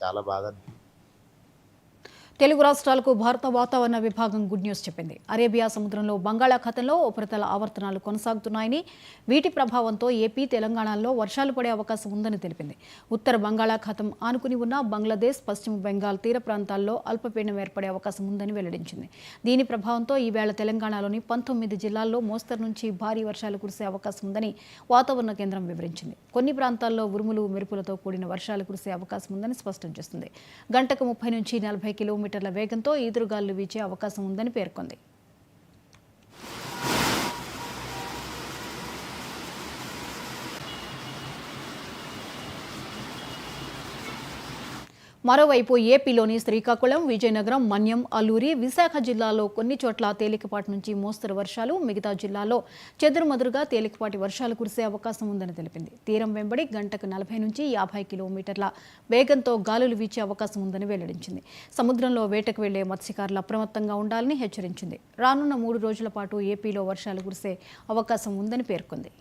చాలా బాగా. తెలుగు రాష్ట్రాలకు భారత వాతావరణ విభాగం గుడ్ న్యూస్ చెప్పింది. అరేబియా సముద్రంలో బంగాళాఖాతంలో ఉపరితల ఆవర్తనాలు కొనసాగుతున్నాయని, వీటి ప్రభావంతో ఏపీ, తెలంగాణలో వర్షాలు పడే అవకాశం ఉందని తెలిపింది. ఉత్తర బంగాళాఖాతం ఆనుకుని ఉన్న బంగ్లాదేశ్, పశ్చిమ బెంగాల్ తీర ప్రాంతాల్లో అల్పపీడనం ఏర్పడే అవకాశం ఉందని వెల్లడించింది. దీని ప్రభావంతో ఈవేళ తెలంగాణలోని 19 జిల్లాల్లో మోస్తరు నుంచి భారీ వర్షాలు కురిసే అవకాశం ఉందని వాతావరణ కేంద్రం వివరించింది. కొన్ని ప్రాంతాల్లో ఉరుములు, మెరుపులతో కూడిన వర్షాలు కురిసే అవకాశం ఉందని స్పష్టం చేస్తుంది. గంటకు 30 నుంచి 40 కిలోమీటర్ల వేగంతో ఈదురుగాలులు వీచే అవకాశం ఉందని పేర్కొంది. మరోవైపు ఏపీలోని శ్రీకాకుళం, విజయనగరం, మన్యం, అల్లూరి, విశాఖ జిల్లాలో కొన్ని చోట్ల తేలికపాటి నుంచి మోస్తరు వర్షాలు, మిగతా జిల్లాల్లో చెదురుమదురుగా తేలికపాటి వర్షాలు కురిసే అవకాశం ఉందని తెలిపింది. తీరం వెంబడి గంటకు 40 నుంచి 50 కిలోమీటర్ల వేగంతో గాలులు వీచే అవకాశం ఉందని వెల్లడించింది. సముద్రంలో వేటకు వెళ్లే మత్స్యకారులు అప్రమత్తంగా ఉండాలని హెచ్చరించింది. రానున్న 3 రోజుల పాటు ఏపీలో వర్షాలు కురిసే అవకాశం ఉందని పేర్కొంది.